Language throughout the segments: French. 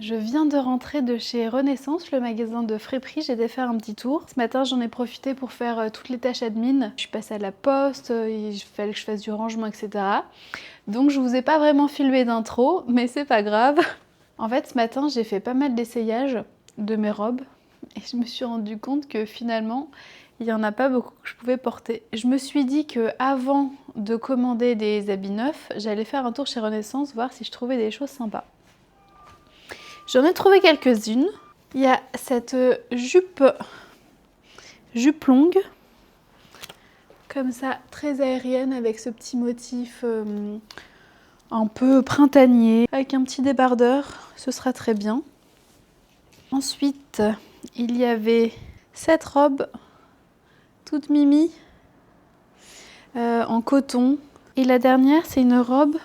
Je viens de rentrer de chez Renaissance, le magasin de friperie. J'ai été faire un petit tour. Ce matin, j'en ai profité pour faire toutes les tâches admin. Je suis passée à la poste, il fallait que je fasse du rangement, etc. Donc je vous ai pas vraiment filmé d'intro, mais c'est pas grave. En fait, ce matin, j'ai fait pas mal d'essayages de mes robes et je me suis rendu compte que finalement, il y en a pas beaucoup que je pouvais porter. Je me suis dit que avant de commander des habits neufs, j'allais faire un tour chez Renaissance, voir si je trouvais des choses sympas. J'en ai trouvé quelques-unes. Il y a cette jupe longue, comme ça, très aérienne, avec ce petit motif un peu printanier, avec un petit débardeur, ce sera très bien. Ensuite, il y avait cette robe, toute mimi, en coton. Et la dernière, c'est une robe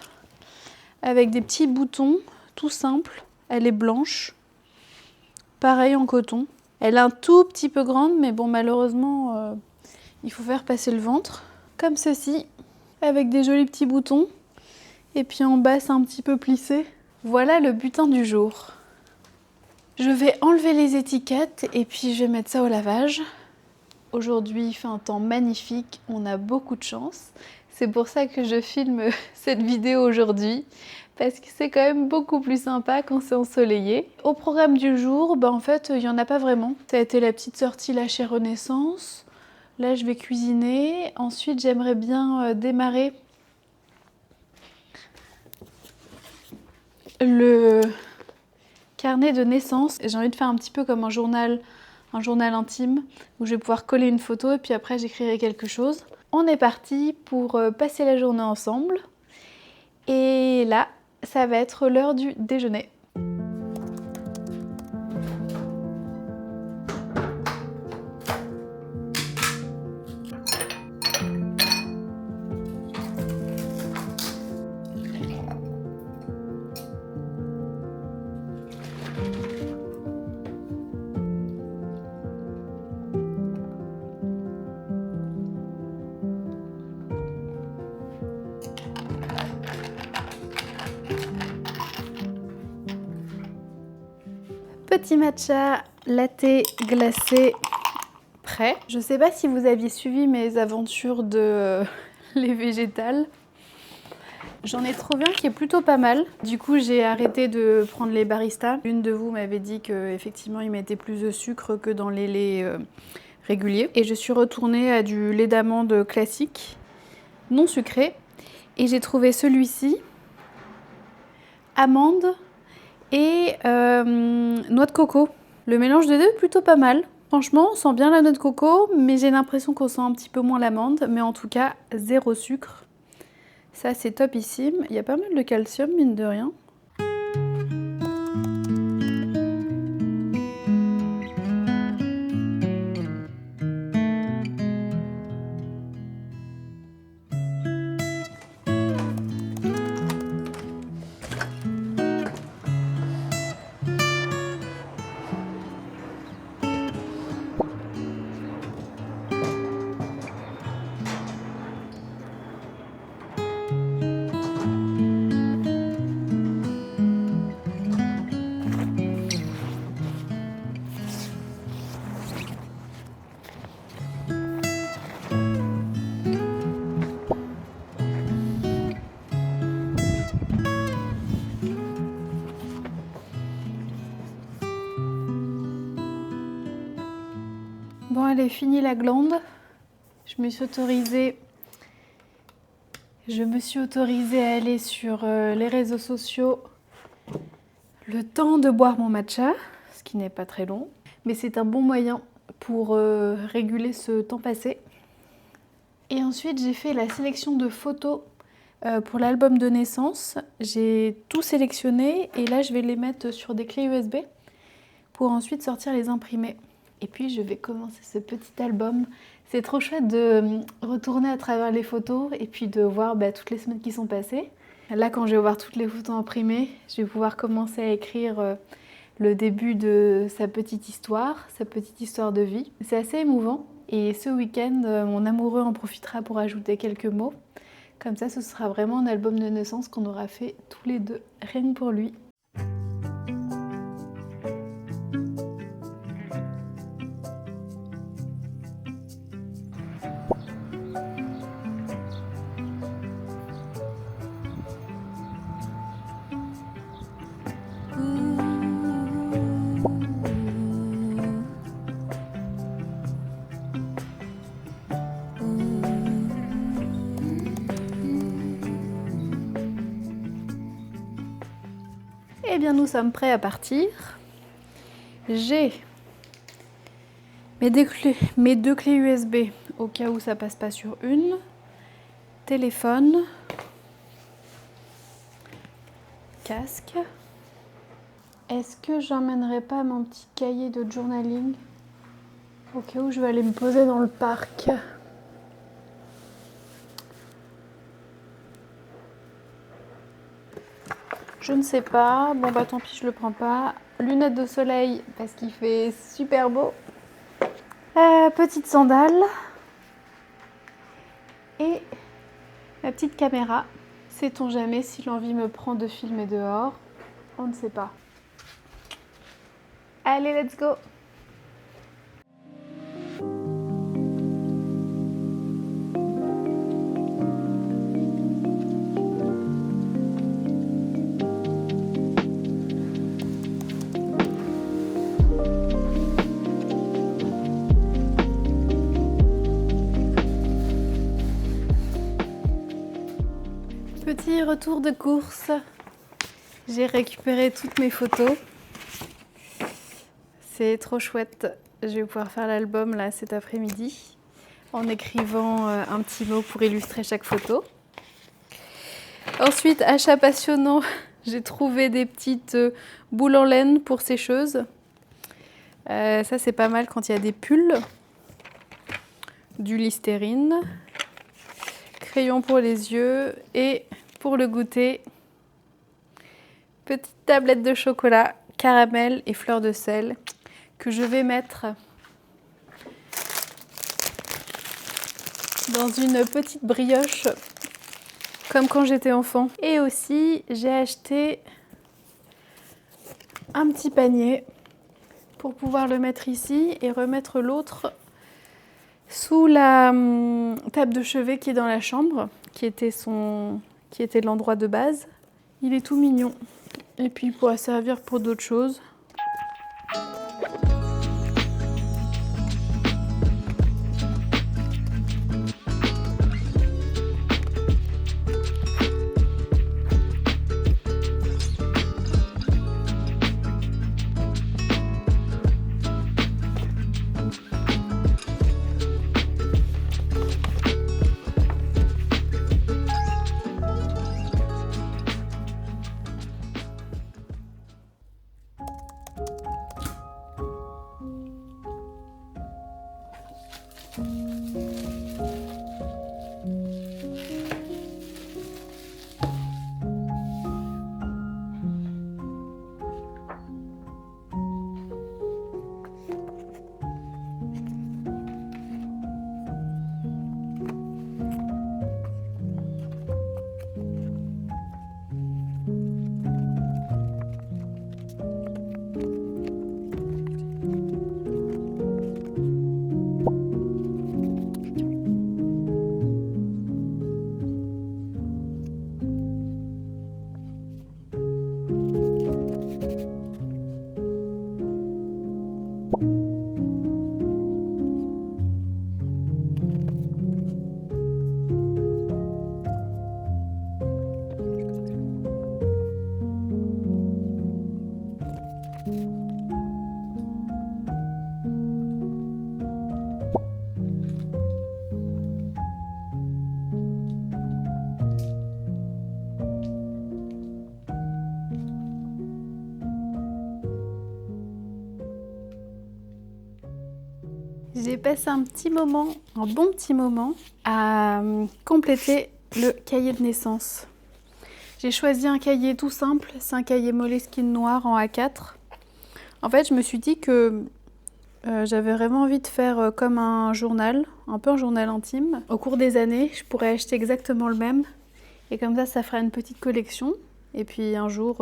avec des petits boutons, tout simple. Elle est blanche, pareil en coton. Elle est un tout petit peu grande, mais bon, malheureusement, il faut faire passer le ventre. Comme ceci, avec des jolis petits boutons. Et puis en bas, c'est un petit peu plissé. Voilà le butin du jour. Je vais enlever les étiquettes et puis je vais mettre ça au lavage. Aujourd'hui, il fait un temps magnifique, on a beaucoup de chance. C'est pour ça que je filme cette vidéo aujourd'hui, parce que c'est quand même beaucoup plus sympa quand c'est ensoleillé. Au programme du jour, en fait, il n'y en a pas vraiment. Ça a été la petite sortie là chez Renaissance. Là, je vais cuisiner. Ensuite, j'aimerais bien démarrer le carnet de naissance. J'ai envie de faire un petit peu comme un journal intime où je vais pouvoir coller une photo et puis après j'écrirai quelque chose. On est parti pour passer la journée ensemble et là ça va être l'heure du déjeuner. Petit matcha latte glacé prêt. Je sais pas si vous aviez suivi mes aventures de lait végétal. J'en ai trouvé un qui est plutôt pas mal. Du coup, j'ai arrêté de prendre les baristas. L'une de vous m'avait dit qu'effectivement, ils mettaient plus de sucre que dans les laits réguliers. Et je suis retournée à du lait d'amande classique, non sucré. Et j'ai trouvé celui-ci, amande et noix de coco. Le mélange des deux est plutôt pas mal. Franchement, on sent bien la noix de coco, mais j'ai l'impression qu'on sent un petit peu moins l'amande. Mais en tout cas, zéro sucre. Ça, c'est topissime. Il y a pas mal de calcium, mine de rien. Bon, elle est finie la glande. Je me suis autorisée à aller sur les réseaux sociaux le temps de boire mon matcha, ce qui n'est pas très long. Mais c'est un bon moyen pour réguler ce temps passé. Et ensuite, j'ai fait la sélection de photos Pour l'album de naissance, j'ai tout sélectionné et là je vais les mettre sur des clés USB pour ensuite sortir les imprimés. Et puis je vais commencer ce petit album. C'est trop chouette de retourner à travers les photos et puis de voir toutes les semaines qui sont passées. Là, quand je vais voir toutes les photos imprimées, je vais pouvoir commencer à écrire le début de sa petite histoire de vie. C'est assez émouvant. Et ce week-end, mon amoureux en profitera pour ajouter quelques mots. Comme ça, ce sera vraiment un album de naissance qu'on aura fait tous les deux, rien que pour lui. Eh bien, nous sommes prêts à partir. J'ai mes deux clés USB au cas où ça passe pas sur une, téléphone, casque. Est-ce que j'emmènerai pas mon petit cahier de journaling au cas où je vais aller me poser dans le parc? Je ne sais pas. Bon tant pis, je le prends pas. Lunettes de soleil parce qu'il fait super beau. Petite sandale. Et ma petite caméra. Sait-on jamais si l'envie me prend de filmer dehors? On ne sait pas. Allez, let's go! Petit retour de course. J'ai récupéré toutes mes photos. C'est trop chouette. Je vais pouvoir faire l'album là cet après-midi en écrivant un petit mot pour illustrer chaque photo. Ensuite, achat passionnant, j'ai trouvé des petites boules en laine pour sécheuse. Ça c'est pas mal quand il y a des pulls. Du Listerine. Crayon pour les yeux et pour le goûter, petite tablette de chocolat, caramel et fleur de sel que je vais mettre dans une petite brioche comme quand j'étais enfant. Et aussi, j'ai acheté un petit panier pour pouvoir le mettre ici et remettre l'autre sous la table de chevet qui est dans la chambre, qui était l'endroit de base. Il est tout mignon. Et puis il pourra servir pour d'autres choses. J'ai passé un bon petit moment à compléter le cahier de naissance. J'ai choisi un cahier tout simple, c'est un cahier Moleskine noir en A4. En fait, je me suis dit que j'avais vraiment envie de faire comme un journal, un peu un journal intime. Au cours des années, je pourrais acheter exactement le même. Et comme ça fera une petite collection. Et puis un jour,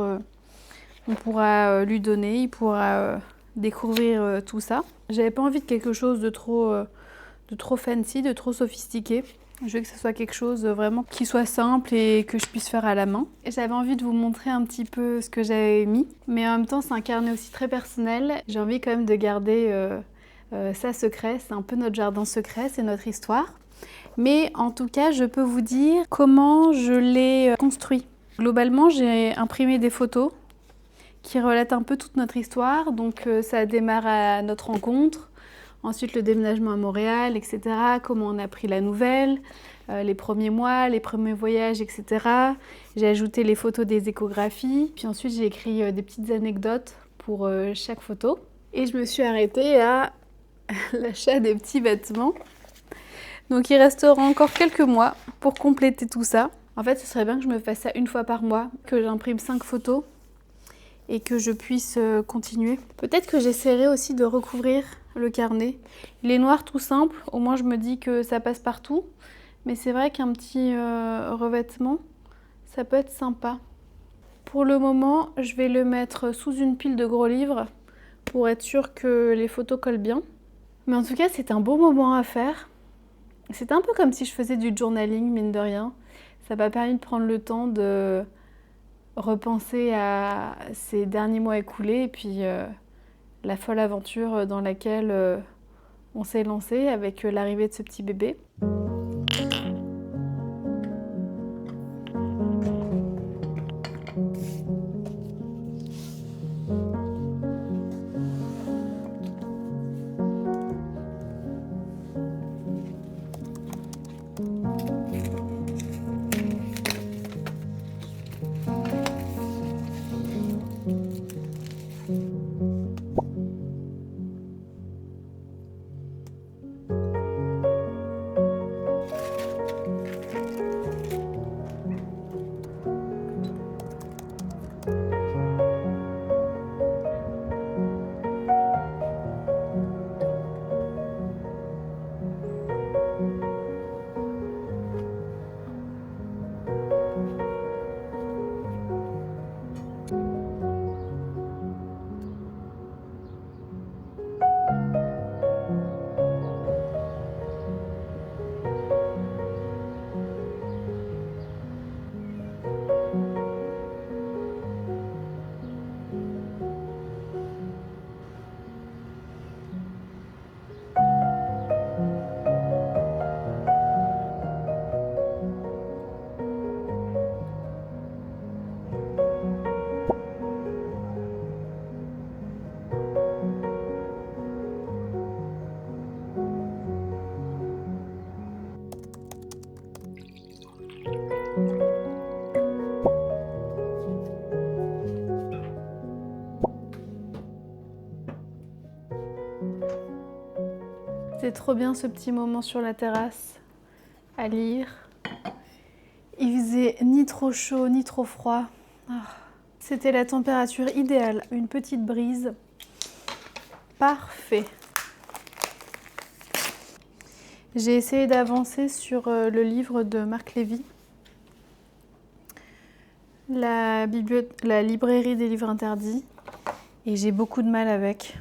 on pourra lui donner, il pourra découvrir tout ça. J'avais pas envie de quelque chose de trop fancy, de trop sophistiqué. Je veux que ce soit quelque chose vraiment qui soit simple et que je puisse faire à la main. Et j'avais envie de vous montrer un petit peu ce que j'avais mis. Mais en même temps, c'est un carnet aussi très personnel. J'ai envie quand même de garder ça secret. C'est un peu notre jardin secret, c'est notre histoire. Mais en tout cas, je peux vous dire comment je l'ai construit. Globalement, j'ai imprimé des photos qui relatent un peu toute notre histoire. Donc ça démarre à notre rencontre, ensuite le déménagement à Montréal, etc. Comment on a pris la nouvelle, les premiers mois, les premiers voyages, etc. J'ai ajouté les photos des échographies. Puis ensuite, j'ai écrit des petites anecdotes pour chaque photo. Et je me suis arrêtée à l'achat des petits vêtements. Donc il restera encore quelques mois pour compléter tout ça. En fait, ce serait bien que je me fasse ça une fois par mois, que j'imprime 5 photos et que je puisse continuer. Peut-être que j'essaierai aussi de recouvrir le carnet. Il est noir tout simple, au moins je me dis que ça passe partout. Mais c'est vrai qu'un petit revêtement, ça peut être sympa. Pour le moment, je vais le mettre sous une pile de gros livres pour être sûr que les photos collent bien. Mais en tout cas, c'est un beau moment à faire. C'était un peu comme si je faisais du journaling, mine de rien. Ça m'a permis de prendre le temps de repenser à ces derniers mois écoulés et puis la folle aventure dans laquelle on s'est lancé avec l'arrivée de ce petit bébé. C'était trop bien ce petit moment sur la terrasse, à lire. Il faisait ni trop chaud, ni trop froid. C'était la température idéale, une petite brise. Parfait. J'ai essayé d'avancer sur le livre de Marc Lévy, la librairie des livres interdits, et j'ai beaucoup de mal avec.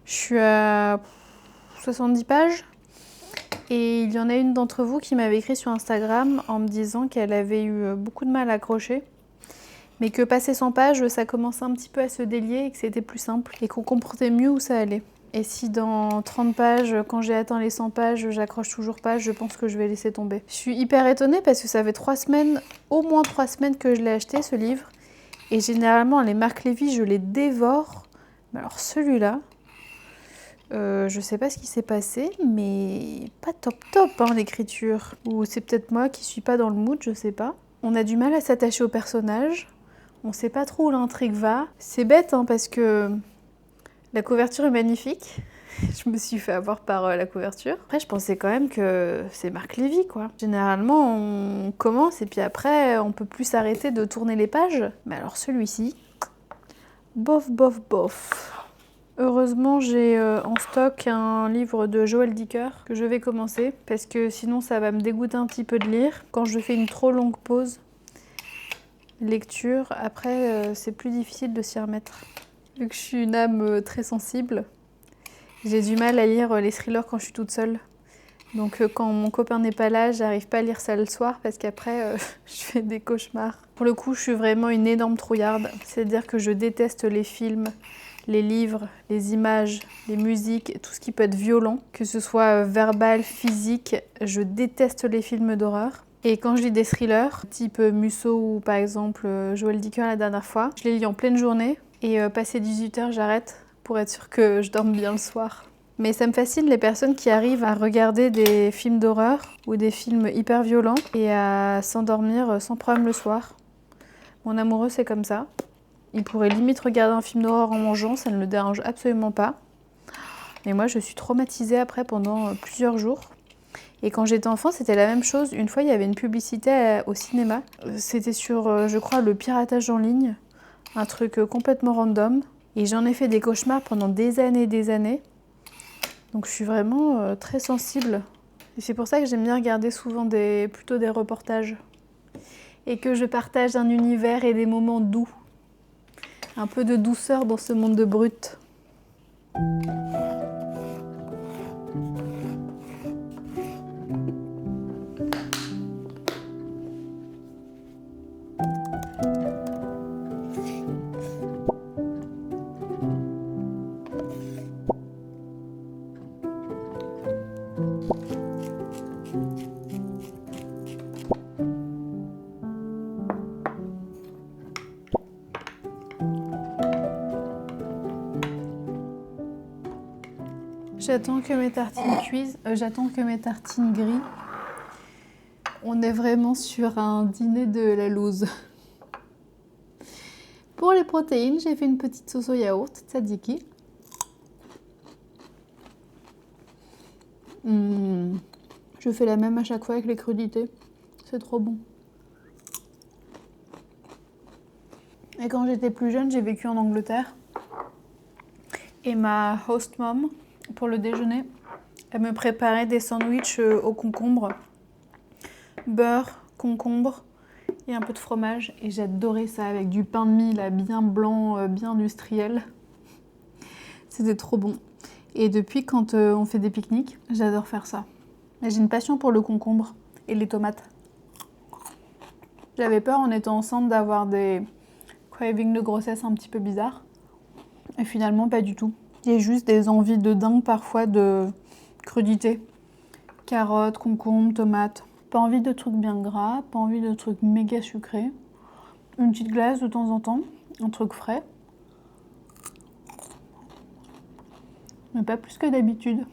Je suis à 70 pages et il y en a une d'entre vous qui m'avait écrit sur Instagram en me disant qu'elle avait eu beaucoup de mal à accrocher, mais que passé 100 pages, ça commençait un petit peu à se délier et que c'était plus simple et qu'on comprenait mieux où ça allait. Et si dans 30 pages, quand j'ai atteint les 100 pages, j'accroche toujours pas, je pense que je vais laisser tomber. Je suis hyper étonnée parce que ça fait 3 semaines, au moins 3 semaines que je l'ai acheté ce livre. Et généralement, les Marc Lévy, je les dévore. Mais alors celui-là, je sais pas ce qui s'est passé, mais pas top hein, l'écriture. Ou c'est peut-être moi qui suis pas dans le mood, je sais pas. On a du mal à s'attacher au personnage. On sait pas trop où l'intrigue va. C'est bête hein, parce que la couverture est magnifique. Je me suis fait avoir par la couverture. Après, je pensais quand même que c'est Marc Lévy, quoi. Généralement, on commence et puis après, on peut plus s'arrêter de tourner les pages. Mais alors celui-ci, bof, bof, bof. Heureusement, j'ai en stock un livre de Joël Dicker que je vais commencer parce que sinon, ça va me dégoûter un petit peu de lire. Quand je fais une trop longue pause lecture, après, c'est plus difficile de s'y remettre. Vu que je suis une âme très sensible, j'ai du mal à lire les thrillers quand je suis toute seule. Donc quand mon copain n'est pas là, j'arrive pas à lire ça le soir parce qu'après, je fais des cauchemars. Pour le coup, je suis vraiment une énorme trouillarde. C'est-à-dire que je déteste les films, les livres, les images, les musiques, tout ce qui peut être violent, que ce soit verbal, physique. Je déteste les films d'horreur. Et quand je lis des thrillers, type Musso ou par exemple Joël Dicker la dernière fois, je les lis en pleine journée et passé 18h, j'arrête pour être sûre que je dorme bien le soir. Mais ça me fascine les personnes qui arrivent à regarder des films d'horreur ou des films hyper violents et à s'endormir sans problème le soir. Mon amoureux, c'est comme ça. Il pourrait limite regarder un film d'horreur en mangeant, ça ne le dérange absolument pas. Mais moi, je suis traumatisée après pendant plusieurs jours. Et quand j'étais enfant, c'était la même chose. Une fois, il y avait une publicité au cinéma. C'était sur, je crois, le piratage en ligne. Un truc complètement random. Et j'en ai fait des cauchemars pendant des années et des années. Donc je suis vraiment très sensible. Et c'est pour ça que j'aime bien regarder souvent plutôt des reportages. Et que je partage un univers et des moments doux. Un peu de douceur dans ce monde de brut. J'attends que mes tartines cuisent, j'attends que mes tartines grillent. On est vraiment sur un dîner de la loose. Pour les protéines, j'ai fait une petite sauce au yaourt, tzatziki. Je fais la même à chaque fois avec les crudités. C'est trop bon. Et quand j'étais plus jeune, j'ai vécu en Angleterre. Et ma host mom, pour le déjeuner, elle me préparait des sandwichs au concombre, beurre, concombre et un peu de fromage. Et j'adorais ça avec du pain de mie là, bien blanc, bien industriel. C'était trop bon. Et depuis, quand on fait des pique-niques, j'adore faire ça. Mais j'ai une passion pour le concombre et les tomates. J'avais peur en étant enceinte d'avoir des cravings de grossesse un petit peu bizarres. Et finalement, pas du tout. J'ai juste des envies de dingue parfois de crudité. Carottes, concombres, tomates. Pas envie de trucs bien gras, pas envie de trucs méga sucrés. Une petite glace de temps en temps, un truc frais. Mais pas plus que d'habitude.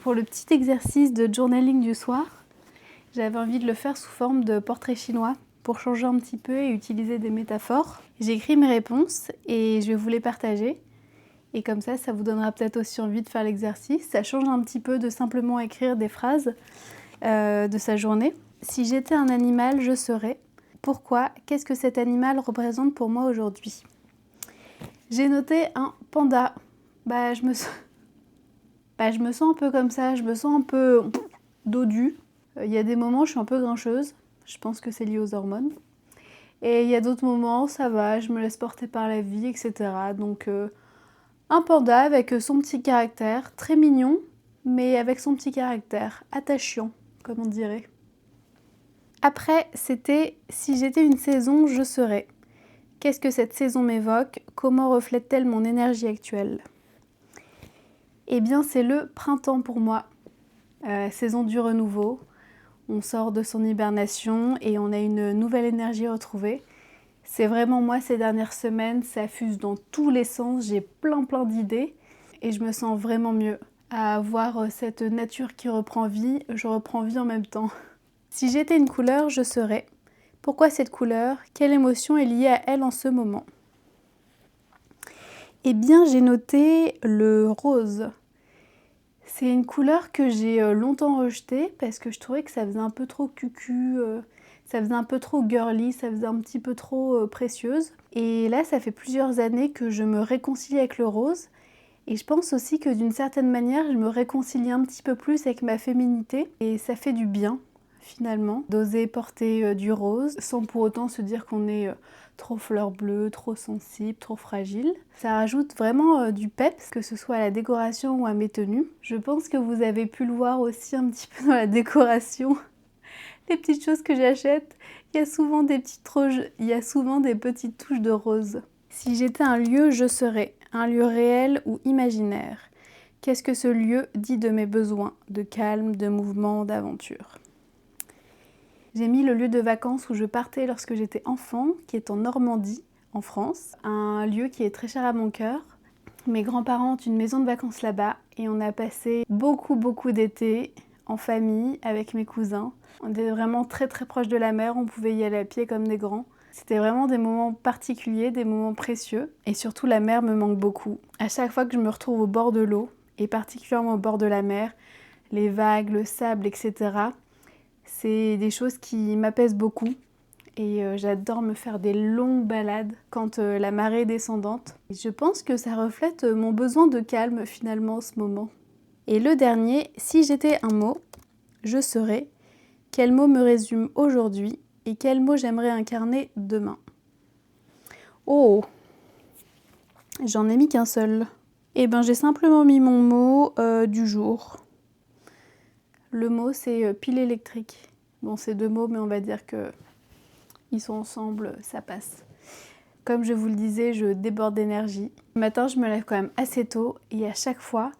Pour le petit exercice de journaling du soir, j'avais envie de le faire sous forme de portrait chinois pour changer un petit peu et utiliser des métaphores. J'ai écrit mes réponses et je vais vous les partager. Et comme ça vous donnera peut-être aussi envie de faire l'exercice. Ça change un petit peu de simplement écrire des phrases de sa journée. Si j'étais un animal, je serais. Pourquoi? Qu'est-ce que cet animal représente pour moi aujourd'hui? J'ai noté un panda. Je me sens un peu comme ça, je me sens un peu dodue. Il y a des moments où je suis un peu grincheuse. Je pense que c'est lié aux hormones. Et il y a d'autres moments, ça va, je me laisse porter par la vie, etc. Donc un panda avec son petit caractère, très mignon, mais avec son petit caractère, attachant, comme on dirait. Après, c'était « Si j'étais une saison, je serais ». Qu'est-ce que cette saison m'évoque? Comment reflète-t-elle mon énergie actuelle? Eh bien, c'est le printemps pour moi. Saison du renouveau. On sort de son hibernation et on a une nouvelle énergie retrouvée. C'est vraiment moi ces dernières semaines, ça fuse dans tous les sens, j'ai plein d'idées et je me sens vraiment mieux à voir cette nature qui reprend vie, je reprends vie en même temps. Si j'étais une couleur, je serais. Pourquoi cette couleur? Quelle émotion est liée à elle en ce moment? Eh bien, j'ai noté le rose. C'est une couleur que j'ai longtemps rejetée parce que je trouvais que ça faisait un peu trop cucu, ça faisait un peu trop girly, ça faisait un petit peu trop précieuse. Et là, ça fait plusieurs années que je me réconcilie avec le rose. Et je pense aussi que d'une certaine manière, je me réconcilie un petit peu plus avec ma féminité. Et ça fait du bien, finalement, d'oser porter du rose sans pour autant se dire qu'on est trop fleur bleue, trop sensible, trop fragile. Ça rajoute vraiment du peps, que ce soit à la décoration ou à mes tenues. Je pense que vous avez pu le voir aussi un petit peu dans la décoration. Les petites choses que j'achète, il y a souvent des petites touches de rose. Si j'étais un lieu, je serais un lieu réel ou imaginaire. Qu'est-ce que ce lieu dit de mes besoins, de calme, de mouvement, d'aventure? J'ai mis le lieu de vacances où je partais lorsque j'étais enfant, qui est en Normandie, en France. Un lieu qui est très cher à mon cœur. Mes grands-parents ont une maison de vacances là-bas et on a passé beaucoup d'été en famille avec mes cousins. On était vraiment très proche de la mer, on pouvait y aller à pied comme des grands. C'était vraiment des moments particuliers, des moments précieux. Et surtout, la mer me manque beaucoup. À chaque fois que je me retrouve au bord de l'eau, et particulièrement au bord de la mer, les vagues, le sable, etc., c'est des choses qui m'apaisent beaucoup. Et j'adore me faire des longues balades quand la marée est descendante. Et je pense que ça reflète mon besoin de calme finalement en ce moment. Et le dernier, si j'étais un mot, je serais. Quel mot me résume aujourd'hui et quel mot j'aimerais incarner demain? Oh, j'en ai mis qu'un seul. Eh ben j'ai simplement mis mon mot du jour. Le mot c'est pile électrique. Bon, c'est deux mots, mais on va dire que ils sont ensemble, ça passe. Comme je vous le disais, je déborde d'énergie. Le matin, je me lève quand même assez tôt et à chaque fois,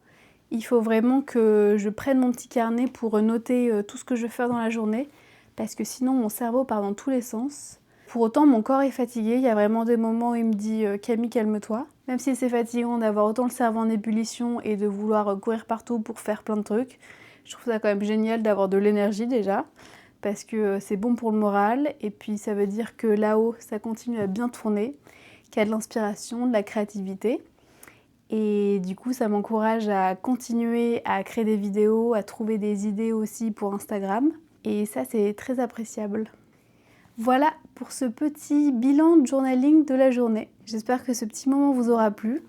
il faut vraiment que je prenne mon petit carnet pour noter tout ce que je vais faire dans la journée parce que sinon mon cerveau part dans tous les sens. Pour autant, mon corps est fatigué, il y a vraiment des moments où il me dit « Camille, calme-toi ». Même si c'est fatigant d'avoir autant le cerveau en ébullition et de vouloir courir partout pour faire plein de trucs, je trouve ça quand même génial d'avoir de l'énergie déjà parce que c'est bon pour le moral et puis ça veut dire que là-haut, ça continue à bien tourner, qu'il y a de l'inspiration, de la créativité. Et du coup, ça m'encourage à continuer à créer des vidéos, à trouver des idées aussi pour Instagram. Et ça, c'est très appréciable. Voilà pour ce petit bilan de journaling de la journée. J'espère que ce petit moment vous aura plu.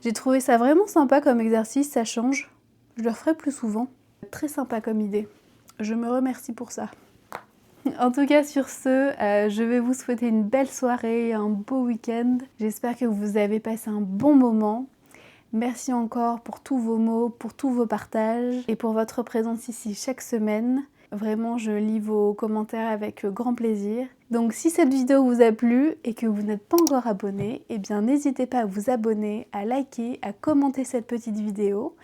J'ai trouvé ça vraiment sympa comme exercice, ça change. Je le referai plus souvent. Très sympa comme idée. Je me remercie pour ça. En tout cas, sur ce, je vais vous souhaiter une belle soirée, un beau week-end. J'espère que vous avez passé un bon moment. Merci encore pour tous vos mots, pour tous vos partages et pour votre présence ici chaque semaine. Vraiment, je lis vos commentaires avec grand plaisir. Donc si cette vidéo vous a plu et que vous n'êtes pas encore abonné, eh bien n'hésitez pas à vous abonner, à liker, à commenter cette petite vidéo.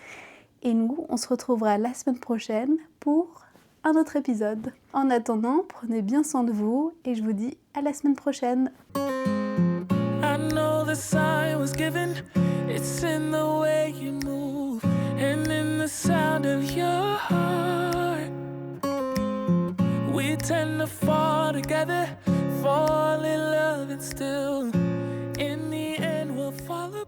Et nous, on se retrouvera la semaine prochaine pour un autre épisode. En attendant, prenez bien soin de vous et je vous dis à la semaine prochaine. It's in the way you move and in the sound of your heart. We tend to fall together, fall in love and still in the end we'll fall apart.